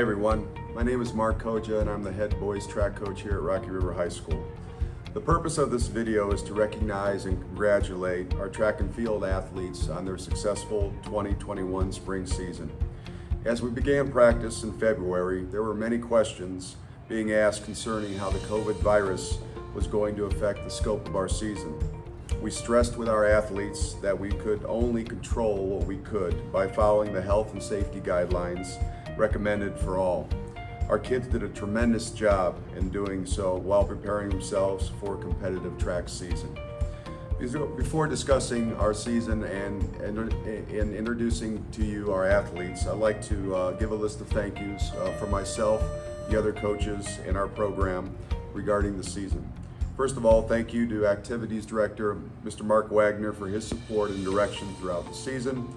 everyone, my name is Mark Koja and I'm the head boys track coach here at Rocky River High School. The purpose of this video is to recognize and congratulate our track and field athletes on their successful 2021 spring season. As we began practice in February, there were many questions being asked concerning how the COVID virus was going to affect the scope of our season. We stressed with our athletes that we could only control what we could by following the health and safety guidelines recommended for all. Our kids did a tremendous job in doing so while preparing themselves for a competitive track season. Before discussing our season and introducing to you our athletes, I'd like to give a list of thank yous for myself, the other coaches in our program regarding the season. First of all, thank you to Activities Director, Mr. Mark Wagner, for his support and direction throughout the season.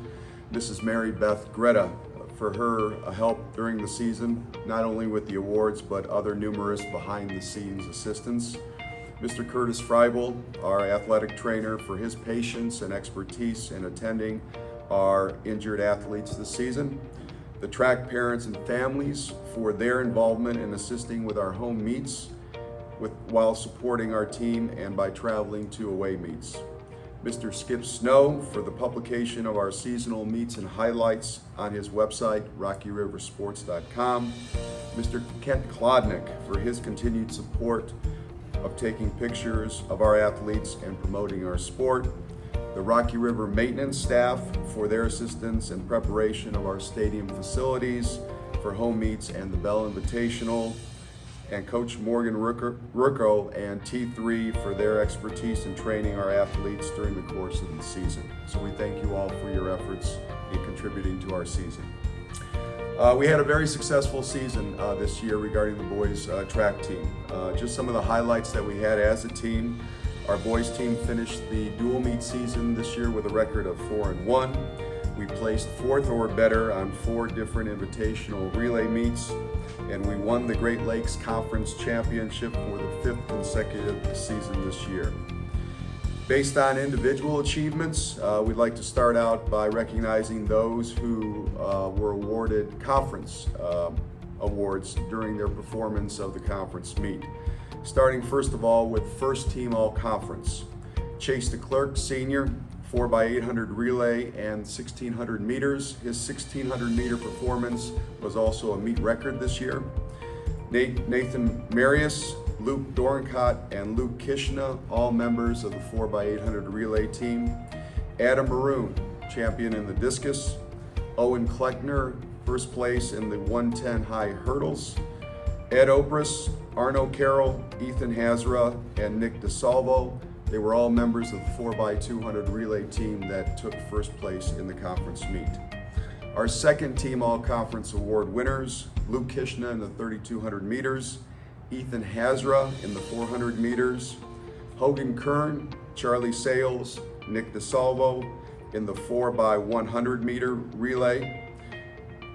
Mrs. Mary Beth Greta for her help during the season, not only with the awards, but other numerous behind-the-scenes assistance. Mr. Curtis Freibel, our athletic trainer, for his patience and expertise in attending our injured athletes this season. The track parents and families for their involvement in assisting with our home meets while supporting our team and by traveling to away meets. Mr. Skip Snow for the publication of our seasonal meets and highlights on his website, RockyRiverSports.com. Mr. Kent Klodnick for his continued support of taking pictures of our athletes and promoting our sport. The Rocky River maintenance staff for their assistance in preparation of our stadium facilities for home meets and the Bell Invitational. And Coach Morgan Rucco and T3 for their expertise in training our athletes during the course of the season. So we thank you all for your efforts in contributing to our season. We had a very successful season this year regarding the boys track team. Just some of the highlights that we had as a team. Our boys team finished the dual meet season this year with a record of 4-1. We placed 4th or better on 4 different invitational relay meets, and we won the Great Lakes Conference Championship for the 5th consecutive season this year. Based on individual achievements, we'd like to start out by recognizing those who were awarded conference awards during their performance of the conference meet. Starting first of all with first team all conference. Chase DeClerc, senior, 4x800 relay and 1600 meters. His 1600 meter performance was also a meet record this year. Nathan Marius, Luke Dorencott, and Luke Kishna, all members of the 4x800 relay team. Adam Maroon, champion in the discus. Owen Kleckner, first place in the 110 high hurdles. Ed Opris, Arno Carroll, Ethan Hazra, and Nick DeSalvo. They were all members of the 4x200 relay team that took first place in the conference meet. Our second team all-conference award winners, Luke Kishna in the 3200 meters, Ethan Hazra in the 400 meters, Hogan Kern, Charlie Sales, Nick DeSalvo in the 4x100 meter relay,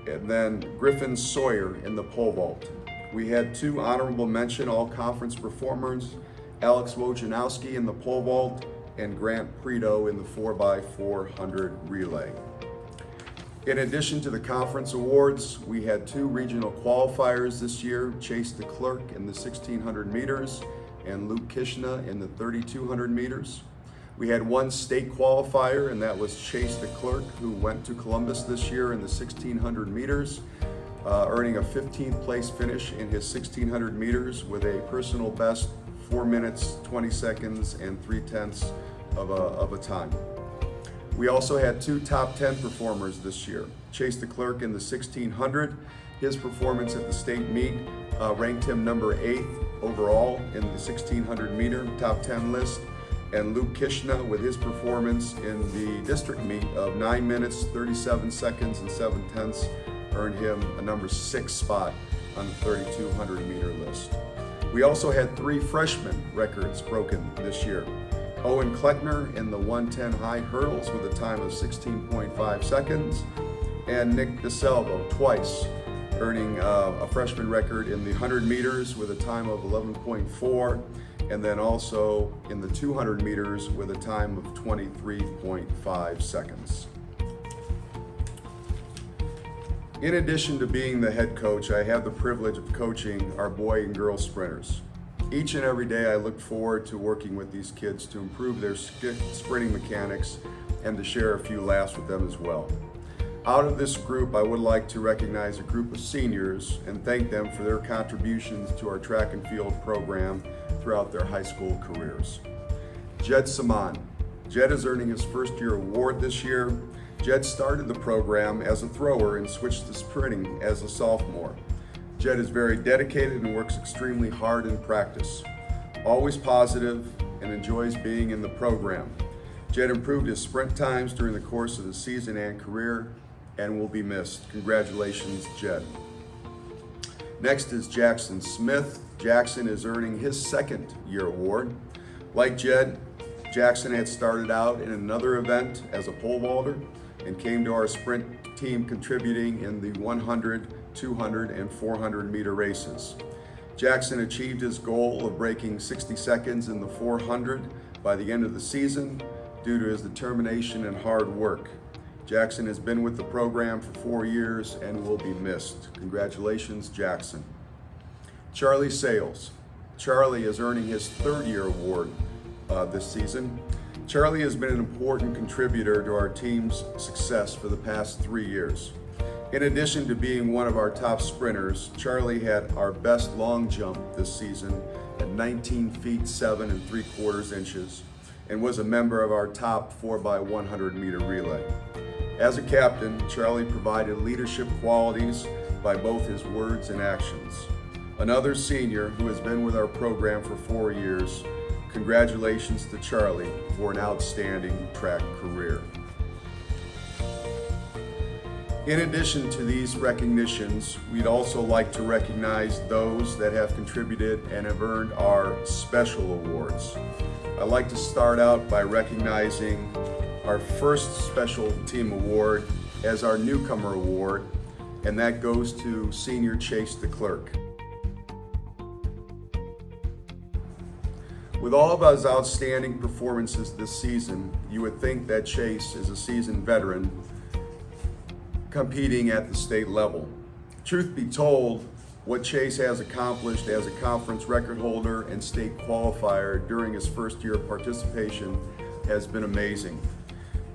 and then Griffin Sawyer in the pole vault. We had 2 honorable mention all-conference performers, Alex Wojnarowski in the pole vault, and Grant Preto in the 4x400 relay. In addition to the conference awards, we had 2 regional qualifiers this year, Chase DeClerc in the 1600 meters and Luke Kishna in the 3200 meters. We had 1 state qualifier, and that was Chase DeClerc, who went to Columbus this year in the 1600 meters, earning a 15th place finish in his 1600 meters with a personal best 4 minutes, 20 seconds, and 3/10 of a time. We also had 2 top 10 performers this year. Chase DeClerc in the 1600. His performance at the state meet ranked him number 8th overall in the 1600 meter top 10 list. And Luke Kishna, with his performance in the district meet of 9 minutes, 37 seconds, and 7/10, earned him a number 6 spot on the 3200 meter list. We also had 3 freshman records broken this year. Owen Kleckner in the 110 high hurdles with a time of 16.5 seconds, and Nick DeSalvo twice, earning a freshman record in the 100 meters with a time of 11.4, and then also in the 200 meters with a time of 23.5 seconds. In addition to being the head coach, I have the privilege of coaching our boy and girl sprinters. Each and every day I look forward to working with these kids to improve their sprinting mechanics and to share a few laughs with them as well. Out of this group, I would like to recognize a group of seniors and thank them for their contributions to our track and field program throughout their high school careers. Jed Saman. Jed is earning his first year award this year. Jed started the program as a thrower and switched to sprinting as a sophomore. Jed is very dedicated and works extremely hard in practice, always positive and enjoys being in the program. Jed improved his sprint times during the course of the season and career and will be missed. Congratulations, Jed. Next is Jackson Smith. Jackson is earning his second year award. Like Jed, Jackson had started out in another event as a pole vaulter and came to our sprint team contributing in the 100, 200, and 400 meter races. Jackson achieved his goal of breaking 60 seconds in the 400 by the end of the season due to his determination and hard work. Jackson has been with the program for 4 years and will be missed. Congratulations, Jackson. Charlie Sales. Charlie is earning his third year award this season. Charlie has been an important contributor to our team's success for the past 3 years. In addition to being one of our top sprinters, Charlie had our best long jump this season at 19 feet 7 3/4 inches and was a member of our top 4x100 meter relay. As a captain, Charlie provided leadership qualities by both his words and actions. Another senior who has been with our program for 4 years, congratulations to Charlie for an outstanding track career. In addition to these recognitions, we'd also like to recognize those that have contributed and have earned our special awards. I'd like to start out by recognizing our first special team award as our newcomer award, and that goes to Senior Chase DeClerc. With all of his outstanding performances this season, you would think that Chase is a seasoned veteran competing at the state level. Truth be told, what Chase has accomplished as a conference record holder and state qualifier during his first year of participation has been amazing.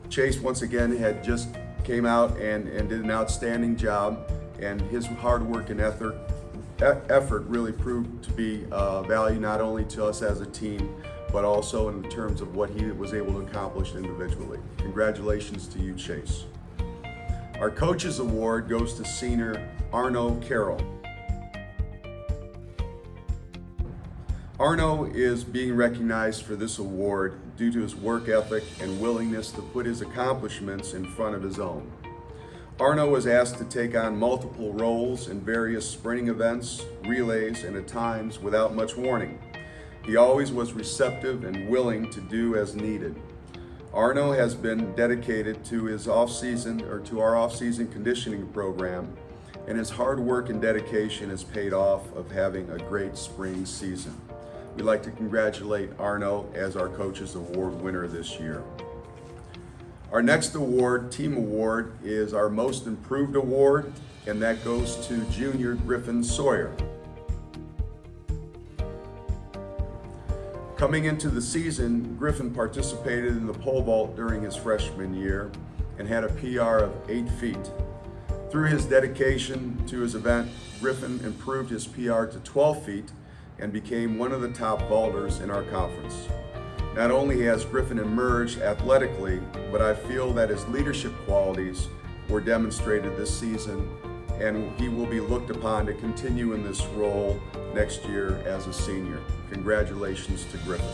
Chase once again had just came out and did an outstanding job, and his hard work and effort really proved to be value not only to us as a team, but also in terms of what he was able to accomplish individually. Congratulations to you, Chase. Our Coaches Award goes to senior Arno Carroll. Arno is being recognized for this award due to his work ethic and willingness to put his accomplishments in front of his own. Arno was asked to take on multiple roles in various sprinting events, relays, and at times without much warning. He always was receptive and willing to do as needed. Arno has been dedicated to his our off-season conditioning program, and his hard work and dedication has paid off of having a great spring season. We'd like to congratulate Arno as our Coaches Award winner this year. Our next award, team award, is our Most Improved Award, and that goes to Junior Griffin Sawyer. Coming into the season, Griffin participated in the pole vault during his freshman year and had a PR of 8 feet. Through his dedication to his event, Griffin improved his PR to 12 feet and became one of the top vaulters in our conference. Not only has Griffin emerged athletically, but I feel that his leadership qualities were demonstrated this season, and he will be looked upon to continue in this role next year as a senior. Congratulations to Griffin.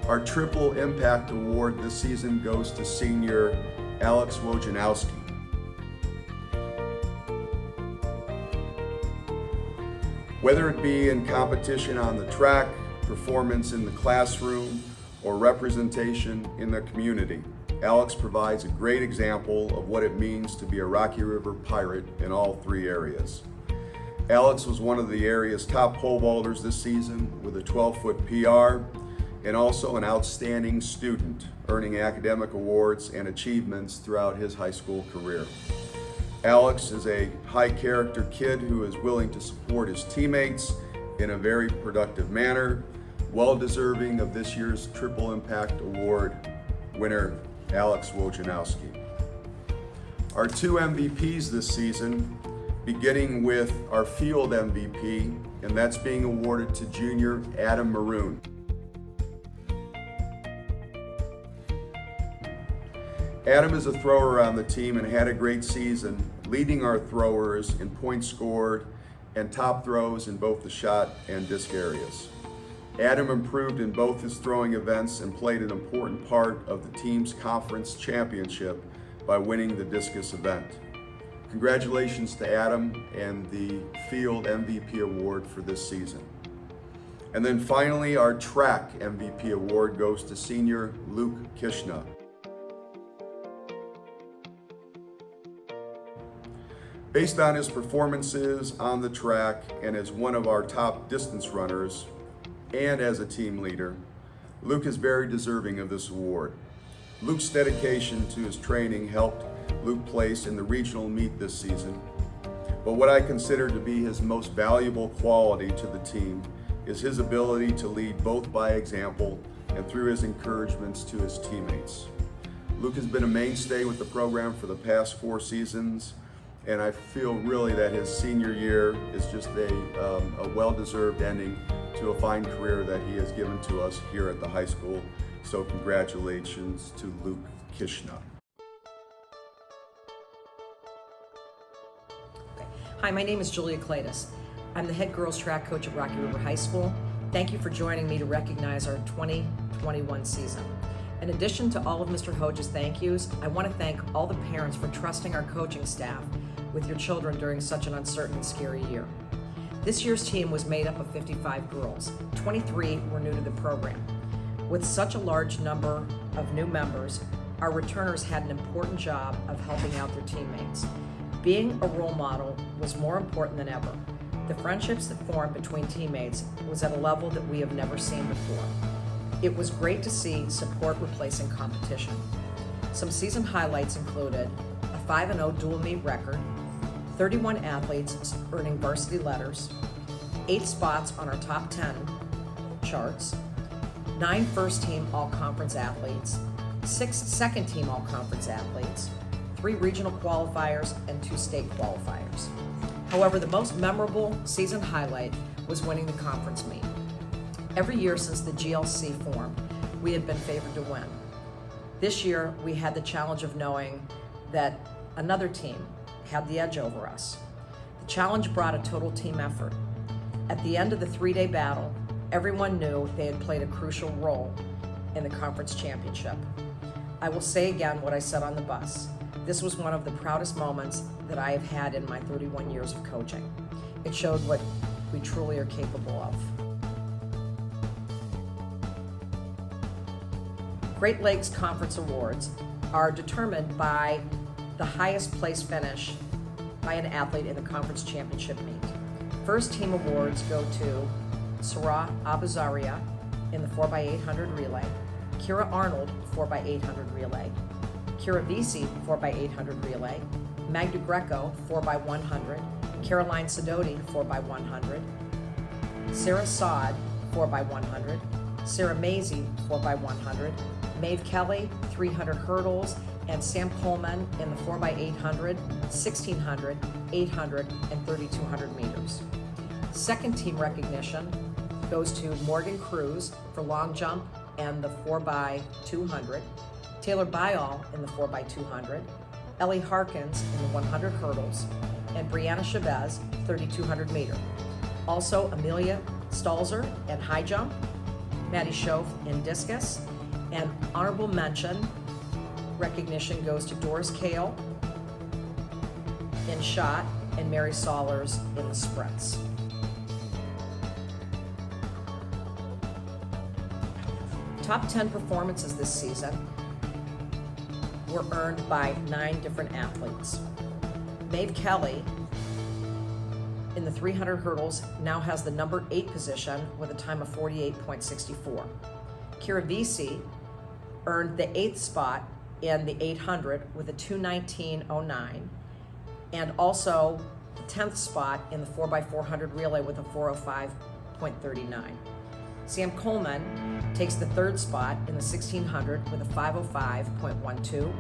Our Triple Impact Award this season goes to senior Alex Wojnowski. Whether it be in competition on the track, performance in the classroom, or representation in the community, Alex provides a great example of what it means to be a Rocky River Pirate in all 3 areas. Alex was one of the area's top pole vaulters this season with a 12-foot PR, and also an outstanding student, earning academic awards and achievements throughout his high school career. Alex is a high character kid who is willing to support his teammates in a very productive manner, well deserving of this year's Triple Impact Award winner, Alex Wojnarowski. Our two MVPs this season, beginning with our field MVP, and that's being awarded to junior Adam Maroon. Adam is a thrower on the team and had a great season, leading our throwers in points scored and top throws in both the shot and disc areas. Adam improved in both his throwing events and played an important part of the team's conference championship by winning the discus event. Congratulations to Adam and the Field MVP Award for this season. And then finally, our Track MVP Award goes to senior Luke Kishna. Based on his performances on the track and as one of our top distance runners and as a team leader, Luke is very deserving of this award. Luke's dedication to his training helped Luke place in the regional meet this season, but what I consider to be his most valuable quality to the team is his ability to lead both by example and through his encouragements to his teammates. Luke has been a mainstay with the program for the past 4 seasons, and I feel really that his senior year is just a well-deserved ending to a fine career that he has given to us here at the high school. So congratulations to Luke Kishna. Hi, my name is Julia Claytis. I'm the head girls track coach at Rocky River High School. Thank you for joining me to recognize our 2021 season. In addition to all of Mr. Hoge's thank yous, I want to thank all the parents for trusting our coaching staff with your children during such an uncertain and scary year. This year's team was made up of 55 girls. 23 were new to the program. With such a large number of new members, our returners had an important job of helping out their teammates. Being a role model was more important than ever. The friendships that formed between teammates was at a level that we have never seen before. It was great to see support replacing competition. Some season highlights included a 5-0 dual meet record, 31 athletes earning varsity letters, 8 spots on our top 10 charts, 9 first-team all-conference athletes, 6 second-team all-conference athletes, 3 regional qualifiers, and 2 state qualifiers. However, the most memorable season highlight was winning the conference meet. Every year since the GLC formed, we had been favored to win. This year, we had the challenge of knowing that another team had the edge over us. The challenge brought a total team effort. At the end of the 3-day battle, everyone knew they had played a crucial role in the conference championship. I will say again what I said on the bus. This was one of the proudest moments that I have had in my 31 years of coaching. It showed what we truly are capable of. Great Lakes Conference Awards are determined by the highest place finish by an athlete in the conference championship meet. First team awards go to Sarah Abazaria in the 4x800 relay, Kira Arnold 4x800 relay, Kira Visi 4x800 relay, Magda Greco 4x100, Caroline Sidoti 4x100, Sarah Saad 4x100, Sarah Maisie 4x100, Maeve Kelly 300 hurdles, and Sam Coleman in the 4x800, 1600, 800, and 3200 meters. Second team recognition goes to Morgan Cruz for long jump and the 4x200, Taylor Byall in the 4x200, Ellie Harkins in the 100 hurdles, and Brianna Chavez 3200 meter. Also Amelia Stalzer in high jump, Maddie Schoaf in discus, and honorable mention recognition goes to Doris Kale in shot and Mary Sollers in the sprints. Top 10 performances this season were earned by 9 different athletes. Maeve Kelly in the 300 hurdles now has the number 8 position with a time of 48.64. Kira Visi earned the 8th spot in the 800 with a 2:19.09. and also the 10th spot in the 4x400 relay with a 4:05.39. Sam Coleman takes the 3rd spot in the 1600 with a 5:05.12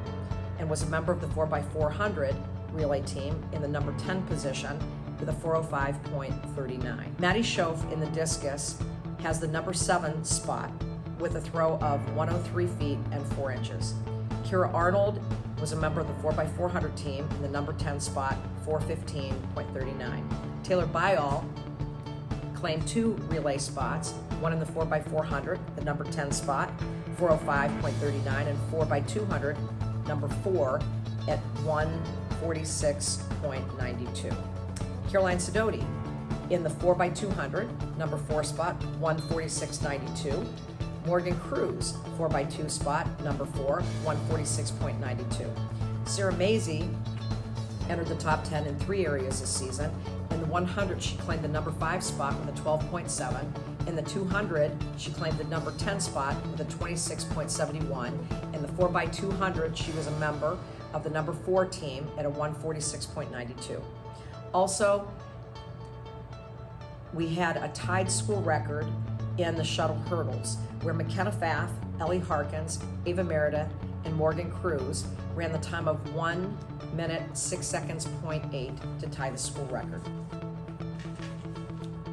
and was a member of the 4x400 relay team in the number 10 position with a 4:05.39. Maddie Schoaf in the discus has the number 7 spot with a throw of 103 feet and 4 inches. Kira Arnold was a member of the 4x400 team in the number 10 spot, 4:15.39. Taylor Byall claimed 2 relay spots, one in the 4x400, the number 10 spot, 4:05.39, and 4x200, number 4, at 1:46.92. Caroline Sidoti in the 4x200, number 4 spot, 1:46.92. Morgan Cruz, 4x2 spot, number 4, 1:46.92. Sarah Mazey entered the top 10 in 3 areas this season. In the 100, she claimed the number 5 spot with a 12.7. In the 200, she claimed the number 10 spot with a 26.71. In the 4x200, she was a member of the number 4 team at a 1:46.92. Also, we had a tied school record in the shuttle hurdles, where McKenna Pfaff, Ellie Harkins, Ava Meredith, and Morgan Cruz ran the time of 1 minute 6 seconds .8 to tie the school record.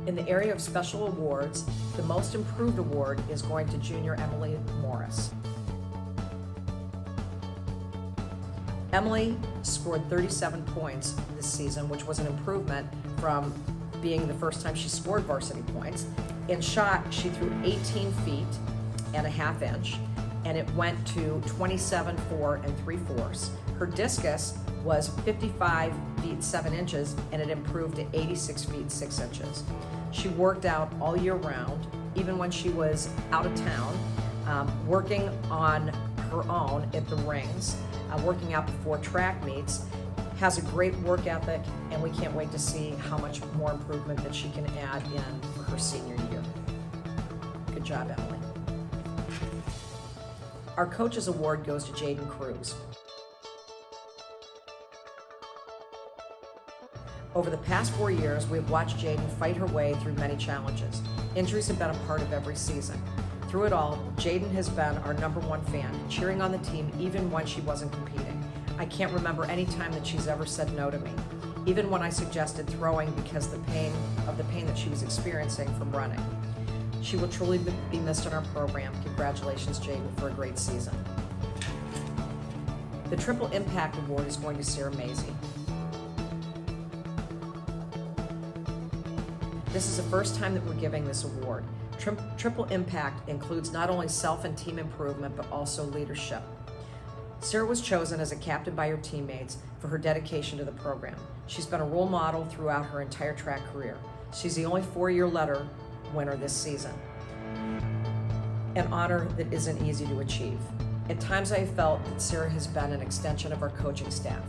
In the area of special awards, the Most Improved Award is going to junior Emily Morris. Emily scored 37 points this season, which was an improvement from being the first time she scored varsity points. In shot, she threw 18 feet and a half inch, and it went to 27.4 3/4. Her discus was 55 feet 7 inches, and it improved to 86 feet 6 inches. She worked out all year round, even when she was out of town, working on her own at the rings, working out before track meets, has a great work ethic, and we can't wait to see how much more improvement that she can add in for her senior year. Good job, Emily. Our Coaches Award goes to Jaden Cruz. Over the past 4 years, we've watched Jaden fight her way through many challenges. Injuries have been a part of every season. Through it all, Jaden has been our number 1 fan, cheering on the team even when she wasn't competing. I can't remember any time that she's ever said no to me, even when I suggested throwing because of the pain that she was experiencing from running. She will truly be missed in our program. Congratulations, Jaden, for a great season. The Triple Impact Award is going to Sarah Mazey. This is the first time that we're giving this award. Triple Impact includes not only self and team improvement, but also leadership. Sarah was chosen as a captain by her teammates for her dedication to the program. She's been a role model throughout her entire track career. She's the only 4-year letter winner this season, an honor that isn't easy to achieve. At times I felt that Sarah has been an extension of our coaching staff.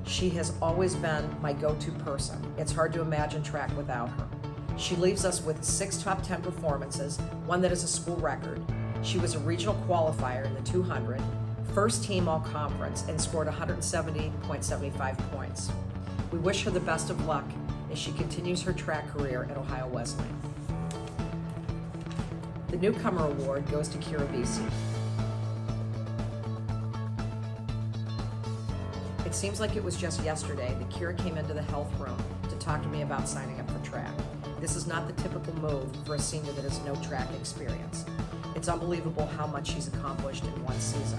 She has always been my go-to person. It's hard to imagine track without her. She leaves us with 6 top 10 performances, one that is a school record. She was a regional qualifier in the 200, first team all conference, and scored 170.75 points. We wish her the best of luck as she continues her track career at Ohio Wesleyan. The Newcomer Award goes to Kira Vesey. It seems like it was just yesterday that Kira came into the health room to talk to me about signing up for track. This is not the typical move for a senior that has no track experience. It's unbelievable how much she's accomplished in 1 season.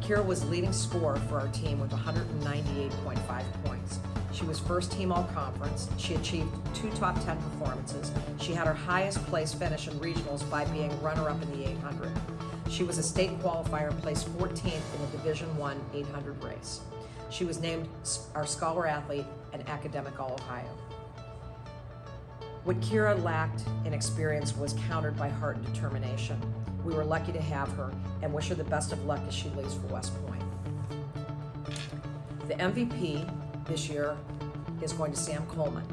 Kira was leading scorer for our team with 198.5 points. She was first team all conference. She achieved 2 top 10 performances. She had her highest place finish in regionals by being runner-up in the 800. She was a state qualifier and placed 14th in the Division I 800 race. She was named our Scholar Athlete and Academic All-Ohio. What Kira lacked in experience was countered by heart and determination. We were lucky to have her and wish her the best of luck as she leaves for West Point. The MVP this year is going to Sam Coleman.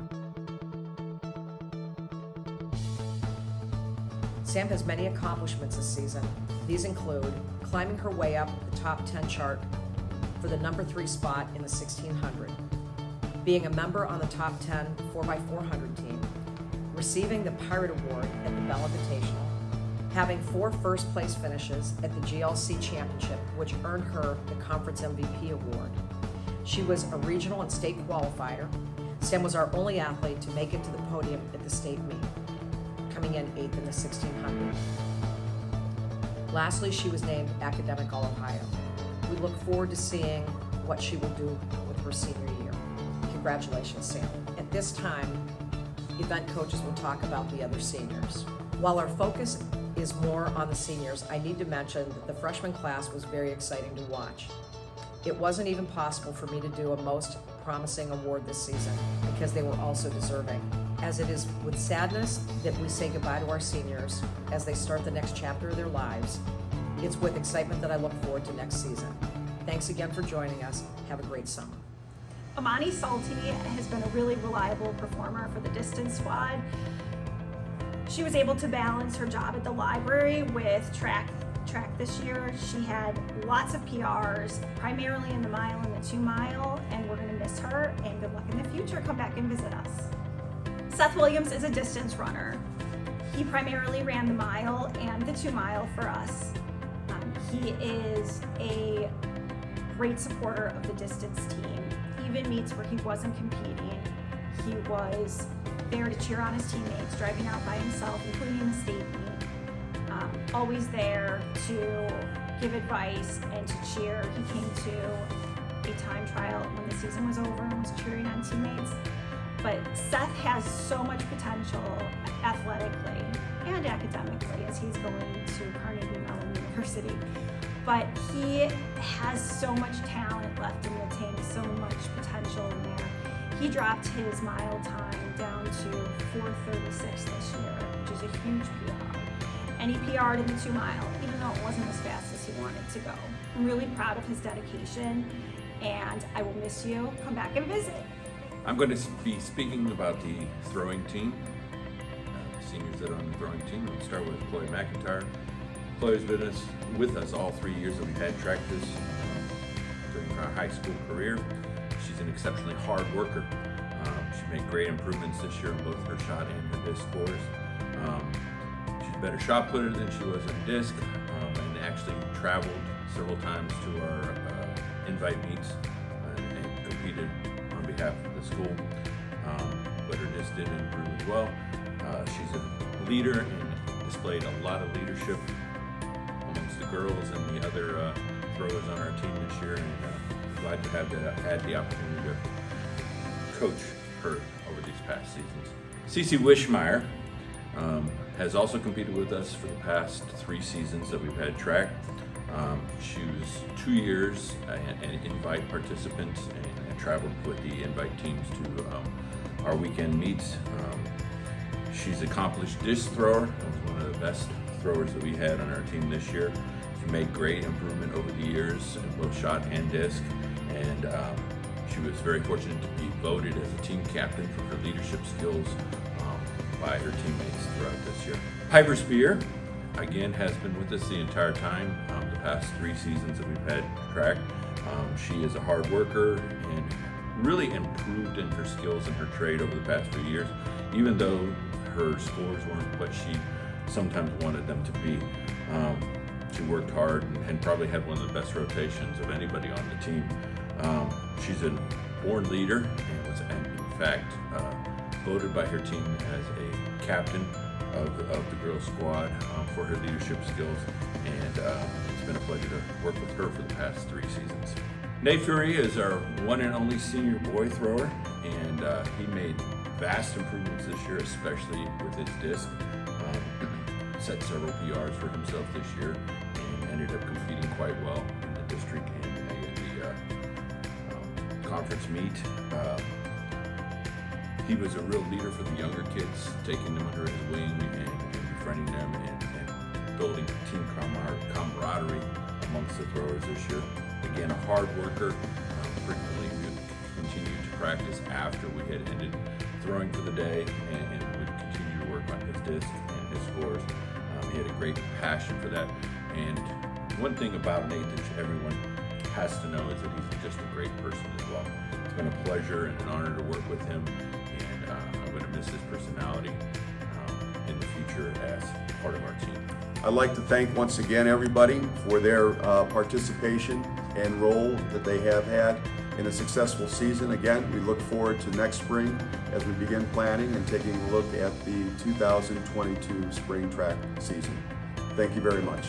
Sam has many accomplishments this season. These include climbing her way up the top 10 chart for the number 3 spot in the 1600, being a member on the top 10 4x400 team, receiving the Pirate Award at the Bell Invitational, having 4 first-place finishes at the GLC Championship, which earned her the Conference MVP Award. She was a regional and state qualifier. Sam was our only athlete to make it to the podium at the state meet, coming in 8th in the 1600. Lastly, she was named Academic All-Ohio. We look forward to seeing what she will do with her senior year. Congratulations, Sam. At this time, event coaches will talk about the other seniors. While our focus is more on the seniors, I need to mention that the freshman class was very exciting to watch. It wasn't even possible for me to do a most promising award this season because they were also deserving. As it is with sadness that we say goodbye to our seniors as they start the next chapter of their lives, it's with excitement that I look forward to next season. Thanks again for joining us. Have a great summer. Amani Salty has been a really reliable performer for the distance squad. She was able to balance her job at the library with track this year. She had lots of PRs, primarily in the mile and the 2 mile, and we're gonna miss her, and good luck in the future. Come back and visit us. Seth Williams is a distance runner. He primarily ran the mile and the 2 mile for us. He is a great supporter of the distance team. Even meets where he wasn't competing, he was there to cheer on his teammates, driving out by himself, including the state meet. Always there to give advice and to cheer. He came to a time trial when the season was over and was cheering on teammates. But Seth has so much potential athletically and academically as he's going to Carnegie Mellon University. But he has so much talent left in the tank, so much potential in there. He dropped his mile time down to 4:36 this year, which is a huge PR. And he PR'd in the 2 mile, even though it wasn't as fast as he wanted to go. I'm really proud of his dedication, and I will miss you. Come back and visit. I'm going to be speaking about the throwing team, seniors that are on the throwing team. We'll start with Chloe McIntyre. Chloe's been with us all 3 years that we've had track this during her high school career. She's an exceptionally hard worker. She made great improvements this year in both her shot and her disc scores. She's a better shot putter than she was in disc, and actually traveled several times to our invite meets and competed on behalf of the school. But her disc did improve as well. She's a leader and displayed a lot of leadership amongst the girls and the other throwers on our team this year, and glad to have had the opportunity to coach her over these past seasons. Cece Wishmeyer has also competed with us for the past 3 seasons that we've had track. She was 2 years an invite participant and traveled with the invite teams to our weekend meets. She's an accomplished disc thrower, one of the best throwers that we had on our team this year. She made great improvement over the years in both shot and disc, and she was very fortunate to be voted as a team captain for her leadership skills by her teammates throughout this year. Piper Spear, again, has been with us the entire time, the past 3 seasons that we've had track. She is a hard worker and really improved in her skills and her trade over the past few years, even though her scores weren't what she sometimes wanted them to be. She worked hard and probably had one of the best rotations of anybody on the team. She's a born leader and was, in fact, voted by her team as a captain of the girls squad for her leadership skills, and it's been a pleasure to work with her for the past 3 seasons. Nate Fury is our one and only senior boy thrower, and he made vast improvements this year, especially with his disc. Set several PRs for himself this year and ended up competing quite well in the district and the conference meet. He was a real leader for the younger kids, taking them under his wing and befriending them and building team camaraderie amongst the throwers this year. Again, a hard worker. Frequently we would continue to practice after we had ended throwing for the day and would continue to work on his disc and his scores. He had a great passion for that. And one thing about Nate that everyone has to know is that he's just a great person as well. He's been a pleasure and an honor to work with him, and I'm going to miss his personality in the future as part of our team. I'd like to thank once again everybody for their participation and role that they have had in a successful season. Again, we look forward to next spring as we begin planning and taking a look at the 2022 spring track season. Thank you very much.